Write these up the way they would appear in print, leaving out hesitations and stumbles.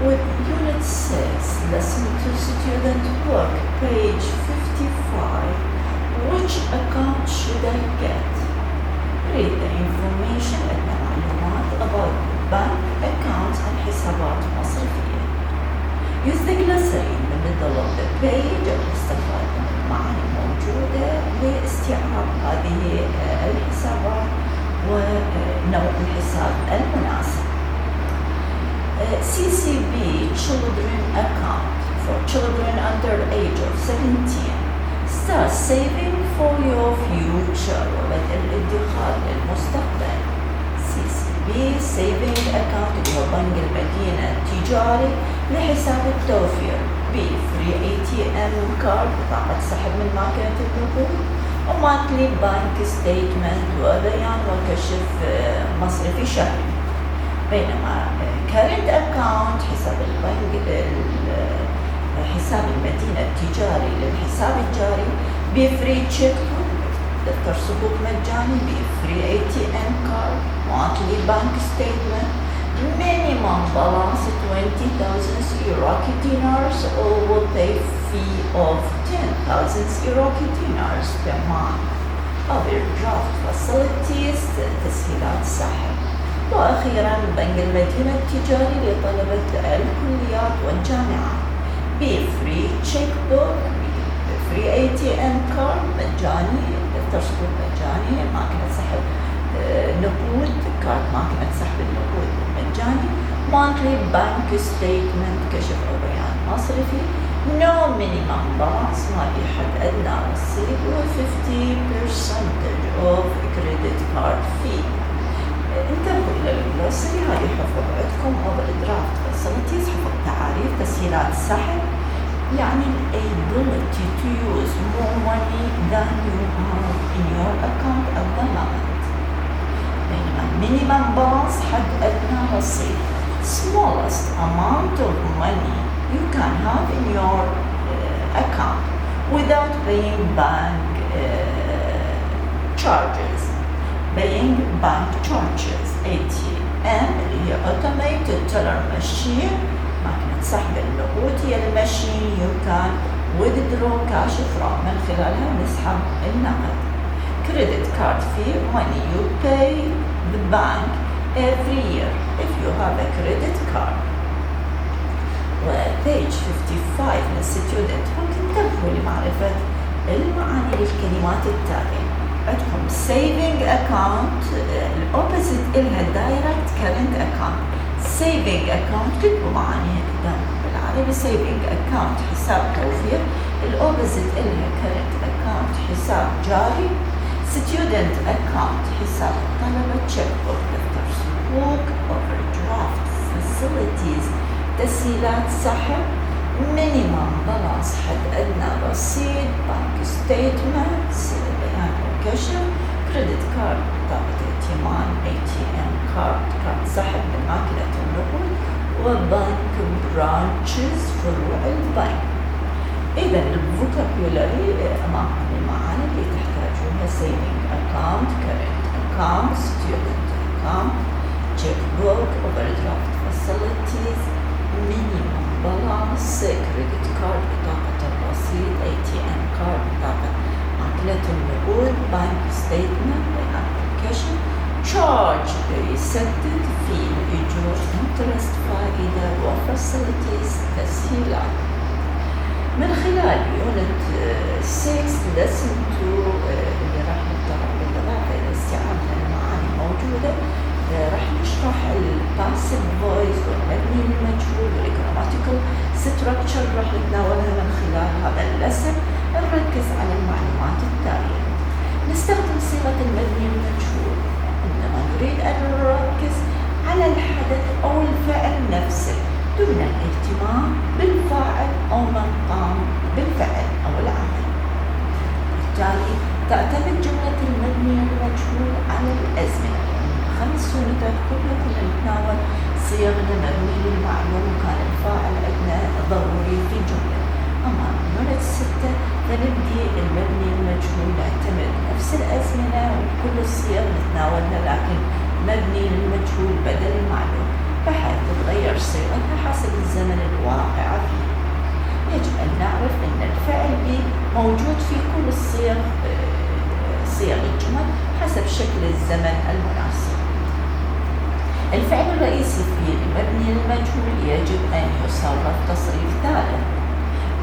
with Unit 6, Lesson 2 Student Book, page 55. Which account should I get? Read the information المعلومات about bank accounts الحسابات المصرفية. Use the glossary in the middle of the page واستفاد من المعاني الموجودة لاستيعاب هذه الحسابات ونوع الحساب المناسب. CCB Children Account for children under the age of 17. Start saving for your future وبدء الادخار للمستقبل. CCB Saving Account اللي هو بنك المدينة التجاري لحساب التوفير. B Free ATM card بطاقة سحب من ماكينة النقود. ومونثلي بانك ستيتمنت وبيان وكشف مصرفي شهري. بينما current account حساب البنك حساب المدينة التجاري للحساب الجاري بفري تشيك بوك دفتر صكوك مجاني بفري ATM card monthly bank statement minimum balance 20,000 Iraqi dinars or will pay fee of 10,000 Iraqi dinars per month. Overdraft facilities تسهيلات سحب. وأخيرا بنك المدينة التجاري لطلبة الكليات والجامعات بفري تشيك بوك بفري ATM كارد مجاني دفتر صكوك مجاني ماكينة سحب نقود كارد ماكينة سحب النقود مجاني monthly bank statement كشف أو بيان مصرفي no minimum balance ما في حد أدنى رصيد و 50% of credit card fee. انتبهوا إلى الجلوسري هذه حفظ عندكم overdraft facilities حفظ تعاريف تسهيلات سحب يعني ability to use more money than you have in your account at the moment. بينما minimum balance حد أدنى رصيد smallest amount of money you can have in your account without paying bank charges. Paying bank charges ATM اللي هي automated teller machine ماكينة سحب النقود هي الماشين you can withdraw cash from من خلالها نسحب النقد. Credit card fee money you pay the bank every year if you have a credit card. وpage 55 من student book انتبهوا لمعرفة المعاني للكلمات التالية. عندكم saving account الأوبوزيت إلها direct current account. saving account كتبوا معانيها قدامكم بالعربي. saving account حساب توفير. الأوبوزيت إلها current account حساب جاري. student account حساب الطلبة. check book دفتر صكوك. overdraft facilities تسهيلات سحب. minimum balance حد أدنى رصيد. bank statements بيان كشف. كريدت كارد بطاقة ائتمان ATM كارد كارد سحب من ماكينة النقود. وبنك برانشز فروع البنك. إذا الفوكابيولاري أمامكم المعاني اللي تحتاجونها saving account current account student account check book overdraft facilities minimum balance credit card بطاقة الرصيد ATM كارد بطاقة ماكينة النقود bank statement بيان application charge يسدد fee الأجور interest فائدة وفاسيلتيز تسهيلات. من خلال يونت 6 lesson 2 اللي راح نتطرق بالإضافة إلى استيعاب المعاني الموجودة راح نشرح الباسيف فويس والمبني للمجهول والجراماتيكال ستراكشر راح نتناولها من خلال هذا اللسن. نركز على المعلومات التالية. نستخدم صيغة المبني للمجهول عندما نريد أن نركز على الحدث أو الفعل نفسه دون الاهتمام بالفاعل أو من قام بالفعل أو العمل. بالتالي تعتمد جملة المبني للمجهول على الأزمنة. 5 يونتات كلها كنا نتناول صيغنا مبني للمعلوم وكان الفاعل عندنا ضروري في جملة. أما يونت 6 فنبدي المبني المجهول نعتمد نفس الأزمنة وكل الصيغ نتناولها لكن مبني للمجهول بدل المعلوم بحيث تتغير صيغتها حسب الزمن موجود في كل صيغ الجمل حسب شكل الزمن المناسب. الفعل الرئيسي في المبني المجهول يجب أن يصرف تصريف ثالث.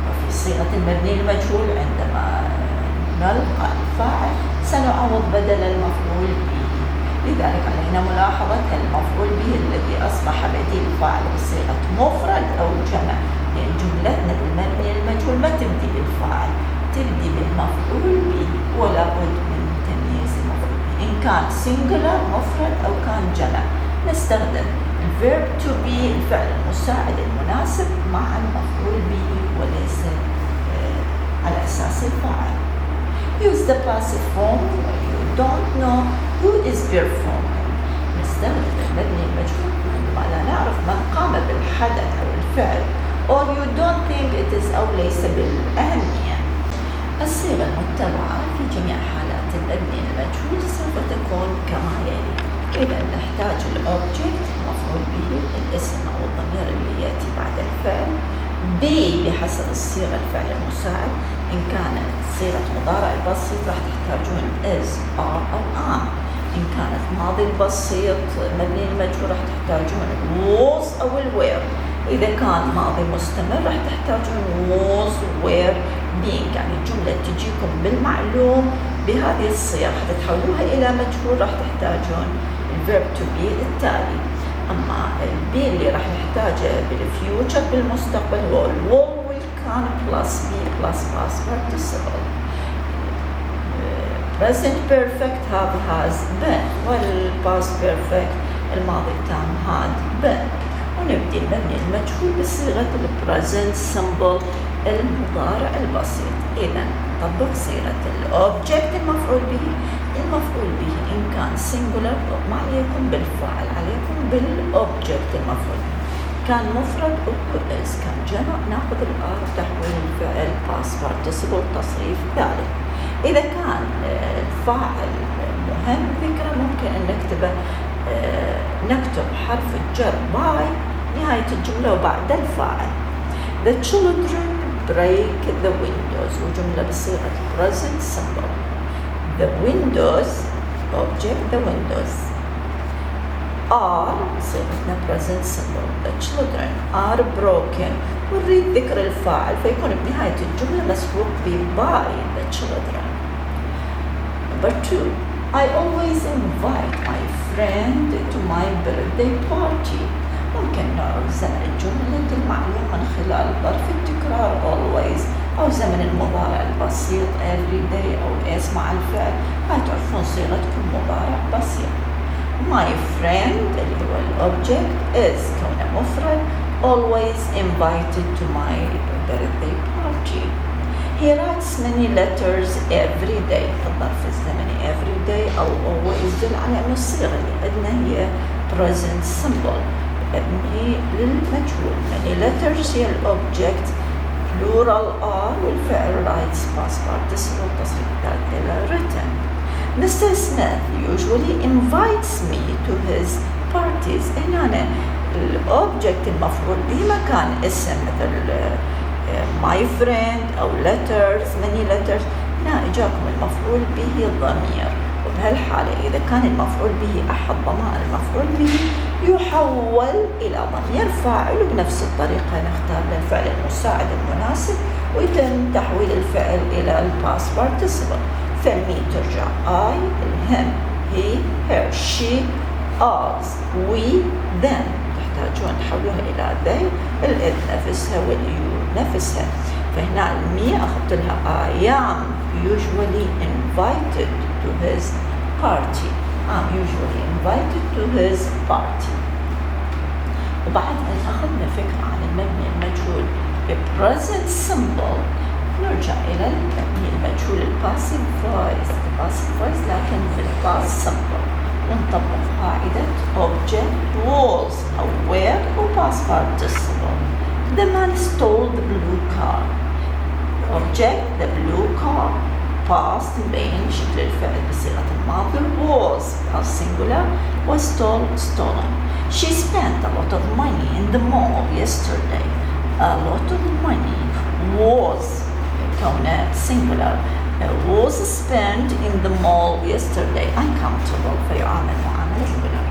وفي صيغة المبني المجهول عندما نلقى الفاعل سنعوض بدل المفعول به. لذلك علينا ملاحظة المفعول به الذي أصبح بديل فاعل بصيغة مفرد أو جمع، لأن جملتنا بالمبني المجهول ما تبدي بالفاعل، تبدي بالمفعول به، ولا بد من تمييز المفعول به إن كان singular مفرد أو كان جمع. نستخدم الverb to be الفعل المساعد المناسب مع المفعول به وليس على أساس الفاعل. Use the passive form when you don't know who is performing. نستخدم المبني المجهول عندما لا نعرف من قام بالحدث أو الفعل or you don't think it is أو ليس بالأهمية. الصيغة المتبعة في جميع حالات المبني المجهول سوف تكون كما يلي. إذا نحتاج الأوبجكت المفعول به الاسم أو الضمير اللي يأتي بعد الفعل. B بحسب الصيغة الفعل المساعد. إن كانت صيغة مضارع البسيط راح تحتاجون is are أو am. إن كانت ماضي البسيط مبني المجهول راح تحتاجون was أو were. إذا كان ماضي مستمر راح تحتاجون was were being. يعني الجملة تجيكم بالمعلوم بهذه الصيغة حتى تحولوها إلى مجهول راح تحتاجون الverb to be التالي. أما البي اللي راح نحتاجه بالفيوتشر بالمستقبل هو will كان plus be plus past participle. present perfect have has been، والpast perfect الماضي التام had been. ونبدي المبني المجهول بصيغة present simple المضارع البسيط. إذا نطبق صيغة الأوبجكت المفعول به. المفعول به إن كان singular ما عليكم بالفاعل، عليكم بالأوبجكت المفعول به. كان مفرد is، كان جمع ناخذ الآر تحويل الفعل past participle تصريف ثالث. إذا كان الفاعل مهم ذكره ممكن أن نكتب حرف الجر by نهاية الجملة وبعد الفاعل. The children break the windows وجملة بصيغة present simple. The windows object the windows are صيغتنا present simple. The children are broken ونريد ذكر الفاعل فيكون بنهاية الجملة مسبوق by the children. Number 2. I always invite my friend to my birthday party. ممكن نعرف زمن الجملة المعلوم من خلال ظرف التكرار always أو زمن المضارع البسيط every day أو is مع الفعل. هتعرفون صيغتكم مضارع بسيط. My friend اللي هو الأوبجكت is كونه مفرد always invited to my birthday party. He writes many letters every day. الظرف الزمني every day أو always يدل على أن الصيغة اللي عندنا هي present simple مبني للمجهول. many letters هي الأوبجكت plural are والفعل writes past participle تصريف الثالث إلى written. Mr. Smith usually invites me to his parties. هنا الأوبجكت المفعول به مكان اسم مثل my friend أو letters many letters. هنا إجاكم المفعول به ضمير، وبهالحالة إذا كان المفعول به أحد ضمائر المفعول به يحول إلى ضمير فاعل، وبنفس الطريقة نختار للفعل المساعد المناسب ويتم تحويل الفعل إلى الباست participle. فالمي ترجع I، الهم he her she us we them. تحتاجون تحولوها إلى they، الإذ نفسها واليو نفسها. فهنا المي أخذت لها I am usually invited to his party. I'm usually invited to his party. وبعد أن أخذنا فكرة عن المبني المجهول present simple نرجع إلى المبني المجهول passive voice لكن في past simple. ونطبق قاعدة object was أو were و past participle. The man stole the blue car. Object the blue car. Past مبين شكل الفعل بصيغة الماضي was past singular was stolen. She spent a lot of money in the mall yesterday. A lot of money was كونه singular. Was spent in the mall yesterday. uncountable فيعامل معاملة البناء.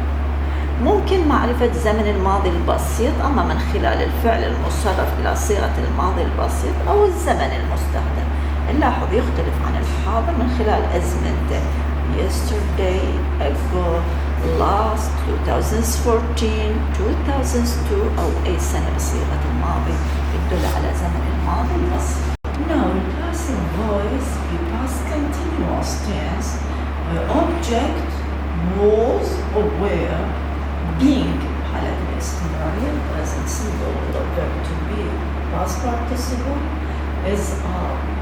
ممكن معرفة زمن الماضي البسيط أما من خلال الفعل المصرف إلى صيغة الماضي البسيط أو الزمن المستخدم. نلاحظ يختلف عن الحاضر من خلال أزمنته. yesterday, ago, last, 2014, 2002 أو أي سنة بصيغة الماضي يدل على زمن الماضي البسيط. Now, passive voice past continuous tense. Object was or were being حالة الاستمرارية present simple verb to be past participle is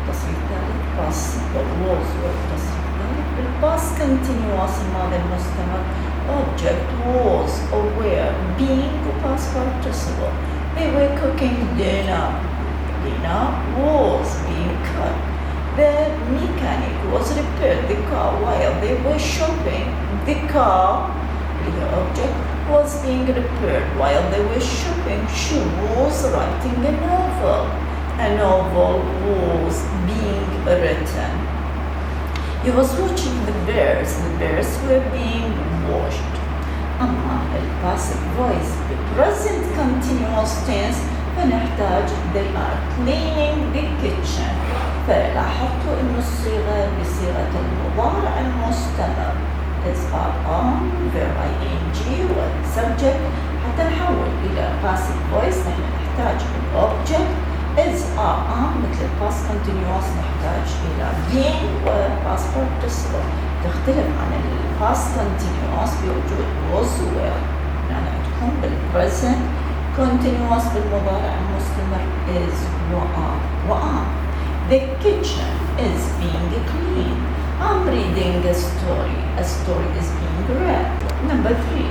تصريف ثالث past simple was were تصريف ثالث بالpast continuous الماضي المستمر object was or were being past participle. They were cooking dinner. Dinner was being cut. The mechanic was repaired the car while they were shopping. The car, the object, was being repaired while they were shopping. She was writing a novel. A novel was being written. He was watching the bears. The bears were being washed. أما الباسيف voice present continuous tense فنحتاج they are cleaning the kitchen. فلاحظتوا إن الصيغة بصيغة المضارع المستمر is on verb ing والسبجect. حتى نحول إلى passive voice نحن نحتاج الobject is on مثل past continuous نحتاج إلى being و past participle. تختلف عن past continuous بوجود was were. يعني عندكم بالpresent continuous بالمضارع المستمر is وآن. The kitchen is being cleaned. I'm reading a story. A story is being read. Number 3.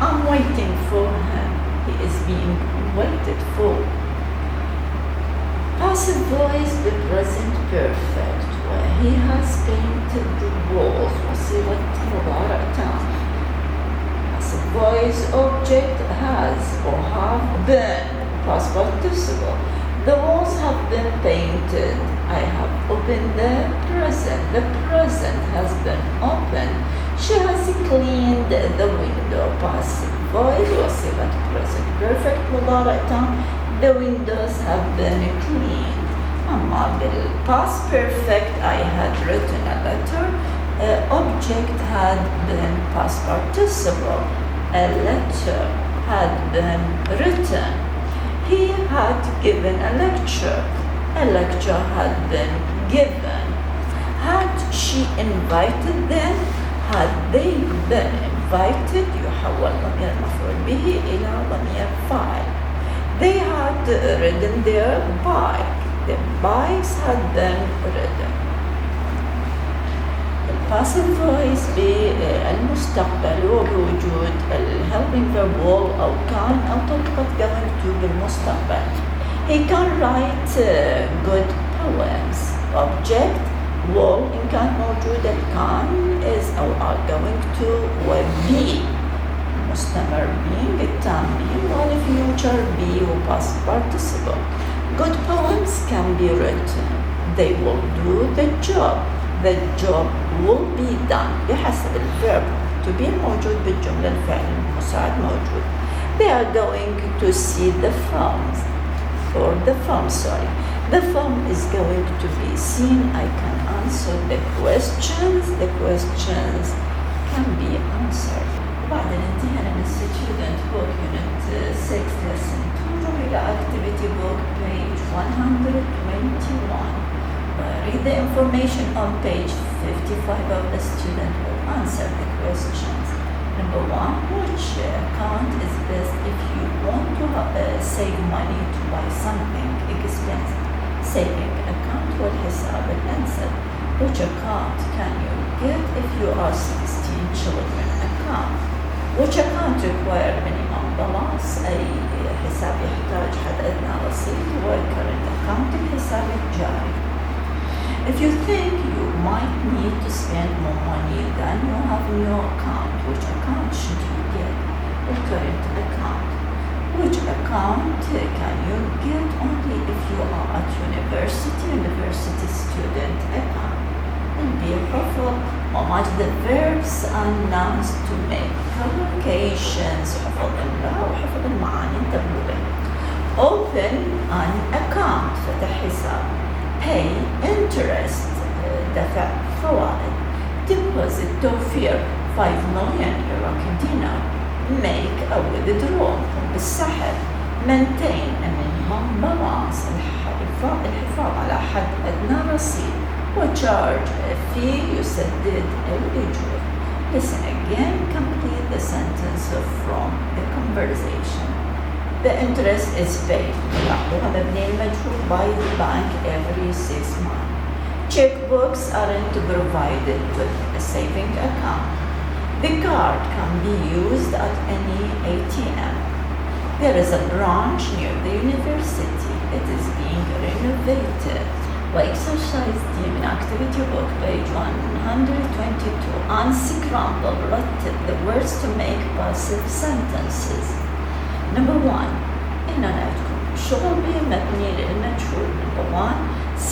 I'm waiting for him. He is being waited for. Passive voice the present perfect. He has painted the walls. وصيغة مضارع تام. Passive voice object has or have been past participle. The walls have been painted. I have opened the present. The present has been opened. She has cleaned the window. Passive voice وصيغة present perfect مضارع تام. The windows have been cleaned. أما بالpast perfect I had written a letter. Object had been past participle. A letter had been written. He had given a lecture. A lecture had been given. Had she invited them? Had they been invited? يحول ضمير مفعول به إلى ضمير فاعل. They had ridden their bike. The bikes had been ridden. Passive voice بالمستقبل وبوجود helping verb will أو كان أو طريقة going to بالمستقبل. He can write good poems. Object will إن كان موجود can is أو are going to be مستمر being التام being والfuture be past participle. Good poems can be written. They will do the job. The job will be done بحسب الverb to be موجود بالجملة الفعل المساعد موجود. They are going to see the films or the film The film is going to be seen. I can answer the questions. The questions can be answered. وبعد انتهينا من student book unit 6 lesson 2 نروح إلى activity book page 121. Read the information on page 55 of the student book. Answer the questions. Number 1. Which account is best if you want to save money to buy something expensive? Saving account والحساب الأنسب. Which account can you get if you are 16 children account? Which account require minimum balance? أي حساب يحتاج حد أدنى رصيد current account الحساب الجاري. If you think you might need to spend more money than you have in your account, which account should you get? The current account. Which account can you get only if you are at university university student account. البي حفظ وماجد the verbs and nouns to make collocations، حفظ الإملاء وحفظ المعاني. انتبهوا له. open an account، فتح حساب. pay interest، دفع فوائد. deposit، توفير 5 million Iraqi dinar. make a withdrawal، بالسحب. maintain a minimum balance، الحفاظ على حد أدنى رصيد. وcharge a fee، يسدد الأجور. listen again, complete the sentence from the conversation. The interest is paid، يعطوها مبني المجهول by the bank every 6 months. Checkbooks aren't provided with a saving account. The card can be used at any ATM. There is a branch near the university. It is being renovated. وexercise D من activity book page 122. Unscramble, رتب the words to make passive sentences. Number 1. هنا عندكم شغل به مبني للمجهول. Number 1.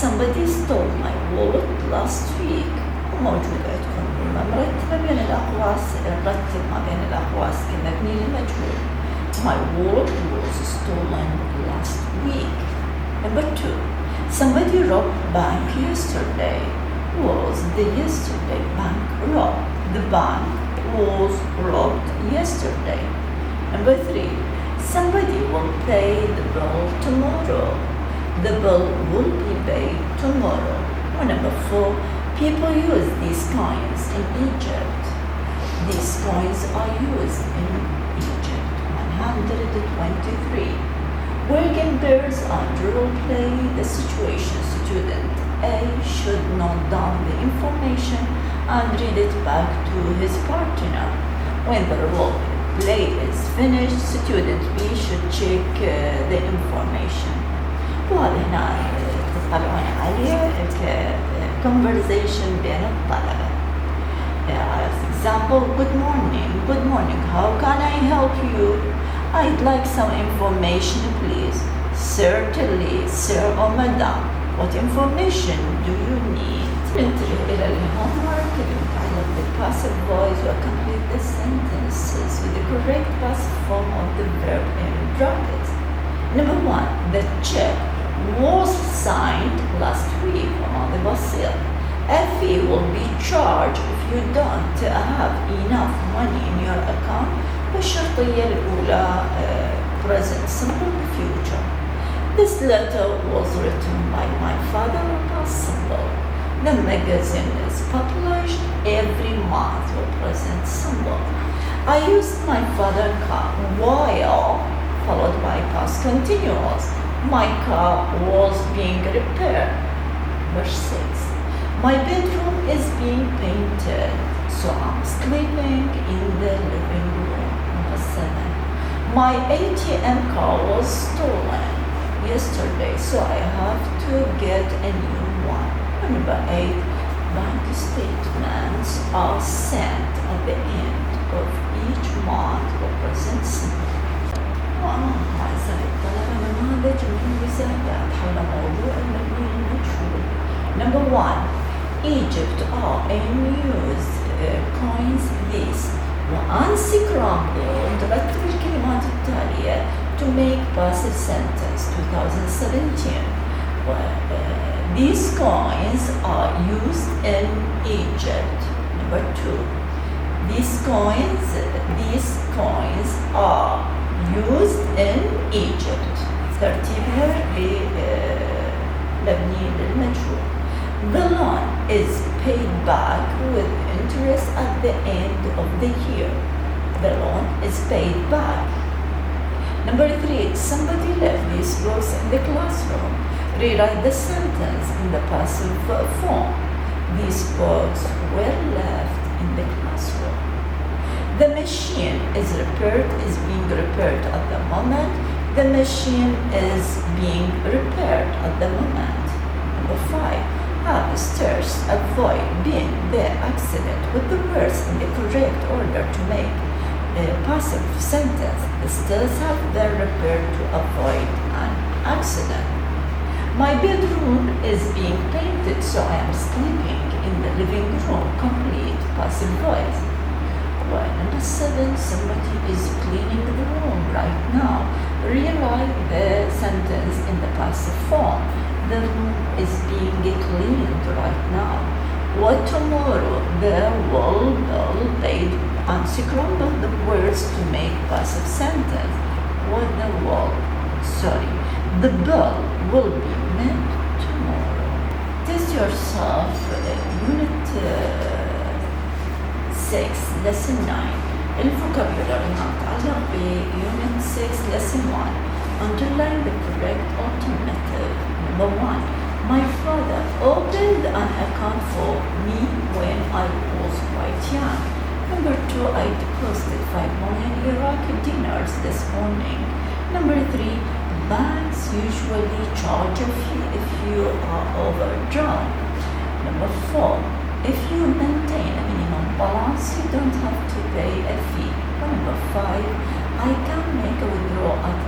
Somebody stole my wallet last week. وموجود عندكم مرتبة بين الأقواس، نرتب ما بين الأقواس كمبني للمجهول. My wallet was stolen last week. Number 2. Somebody robbed bank yesterday. Was the yesterday bank robbed? The bank was robbed yesterday. Number 3. Somebody will pay the bill tomorrow. The bill will be paid tomorrow. Or number 4. People use these coins in Egypt. These coins are used in Egypt. 123. Working pairs and role play the situation. Student A should note down the information and read it back to his partner. When the role play is finished, student B should check the information. وهذا هنا تطلعون عليه conversation بين الطلبة. For example, good morning. Good morning. How can I help you? I'd like some information, please. Certainly, sir or madam. What information do you need? انتبه إلى الhomework المتعلق بالpassive voice و complete the sentences with the correct passive form of the verb in brackets. Number 1. The check was signed last week. وماضي بسيط. A fee will be charged if you don't have enough money in your account. والشرطية الأولى present simple future. This letter was written by my father past simple. The magazine is published every month or present simple. I used my father's car while followed by past continuous. My car was being repaired. Verse 6. My bedroom is being painted, so I'm sleeping in the living room. Number 7. My ATM card was stolen yesterday, so I have to get a new one. Number 8. Bank statements are sent at the end of each month or present simple. أعزائي الطلبة، نماذج من المساعدات حول موضوع المبني للمجهول. Number 1. Egypt are in use coins these. وunscramble نرتب الكلمات التالية to make passive sentence 2017. These coins are used in Egypt. Number 2. These coins are used in Egypt. ترتيبها بمبني للمجهول. The loan is paid back with interest at the end of the year. The loan is paid back. Number 3. Somebody left these books in the classroom. Rewrite the sentence in the passive form. These books were left in the classroom. The machine is being repaired at the moment. The machine is being repaired at the moment. Number 5. Hamsters avoid being the accident with the words in the correct order to make a passive sentence. The still have their repaired to avoid an accident. My bedroom is being painted, so I am sleeping in the living room. Complete passive voice. Well, number 7, somebody is cleaning the room right now. Rewrite the sentence in the passive form. The room is being cleaned right now. What tomorrow there will be unscramble the words to make passive sentence. What the bell will be met tomorrow. Test yourself, unit 6 lesson 9 الفوكابولاري متعلق بunit 6 lesson 1. Underline the correct alternative. Number 1, my father opened an account for me when I was quite young. Number 2, I deposited 5 million Iraqi dinars this morning. Number 3, banks usually charge a fee if you are overdrawn. Number 4, if you maintain a minimum balance, you don't have to pay a fee. Number 5, I can make a withdrawal at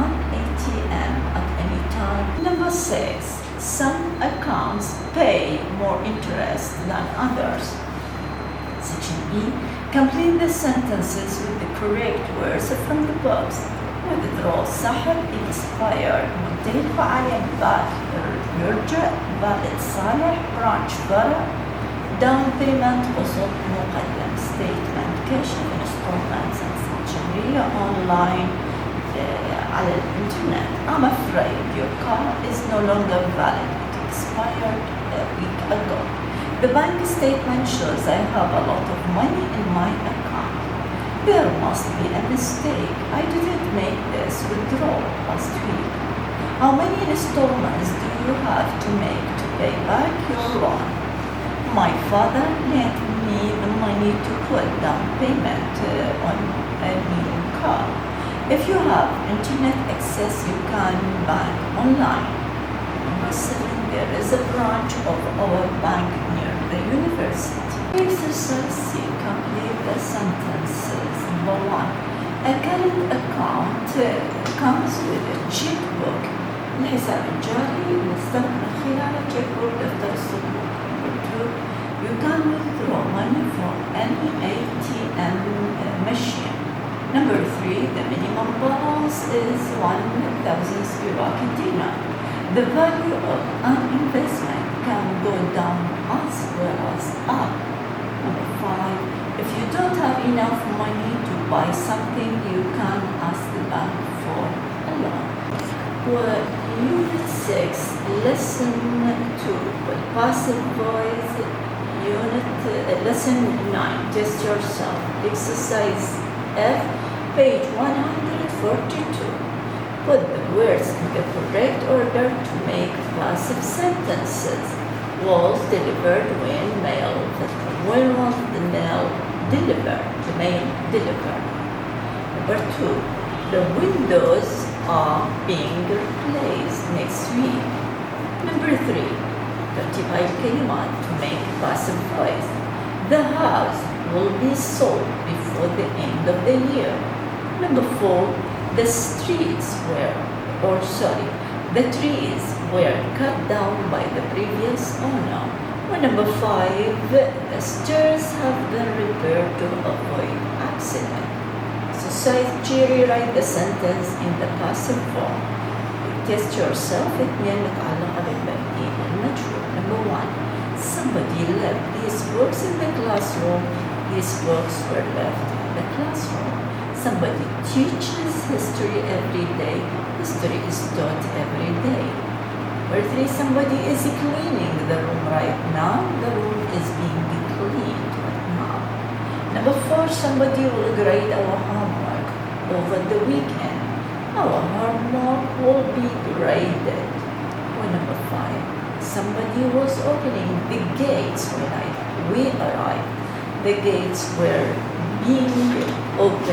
an ATM at any time. Number 6, some accounts pay more interest than others. Section E, complete the sentences with the correct words from the box. withdraw سحب expired منتهي الفعالية back يرجع valid صالح branch فرع down payment قسط مقدم statement كشف installments شهرية online على الانترنت. I'm afraid your car is no longer valid. It expired a week ago. The bank statement shows I have a lot of money in my account. There must be a mistake. I didn't make this withdrawal last week. How many installments do you have to make to pay back your loan? My father lent me the money to put down payment on a new car. If you have internet access, you can bank online. Number 7, there is a branch of our bank near the university. Exercise C, complete the sentences. Number 1, a current account comes with a checkbook. الحساب الجاري نستخدم خلاله checkbook دفتر الصندوق. Number 2, you can withdraw money from any ATM machine. Number 3, the minimum balance is 1,000 Iraqi dinar. The value of an investment can go down as well as up. Number 5, if you don't have enough money to buy something, you can ask the bank for a loan. Well, Unit 6, Lesson 2, Passive Voice, Lesson 9, Test Yourself, Exercise F, page 142. Put the words in the correct order to make passive sentences. Was delivered when mail. When was the mail delivered? The mail delivered. Number 2, the windows are being replaced next week. Number 3, ترتيب هاي الكلمات to make passive voice. The house will be sold before the end of the year. Number 4, the the trees were cut down by the previous owner. Or number 5, the stairs have been repaired to avoid accident. Exercise G, rewrite the sentence in the passive form. Test yourself. 2 متعلقة بالمبني المجهول. Number 1, somebody left these books in the classroom. These books were left in the classroom. Somebody teaches history every day. History is taught every day. Number 3, somebody is cleaning the room right now. The room is being cleaned right now. Number 4, somebody will grade our homework over the weekend. Our homework will be graded. Or number 5, somebody was opening the gates when we arrived. The gates were being opened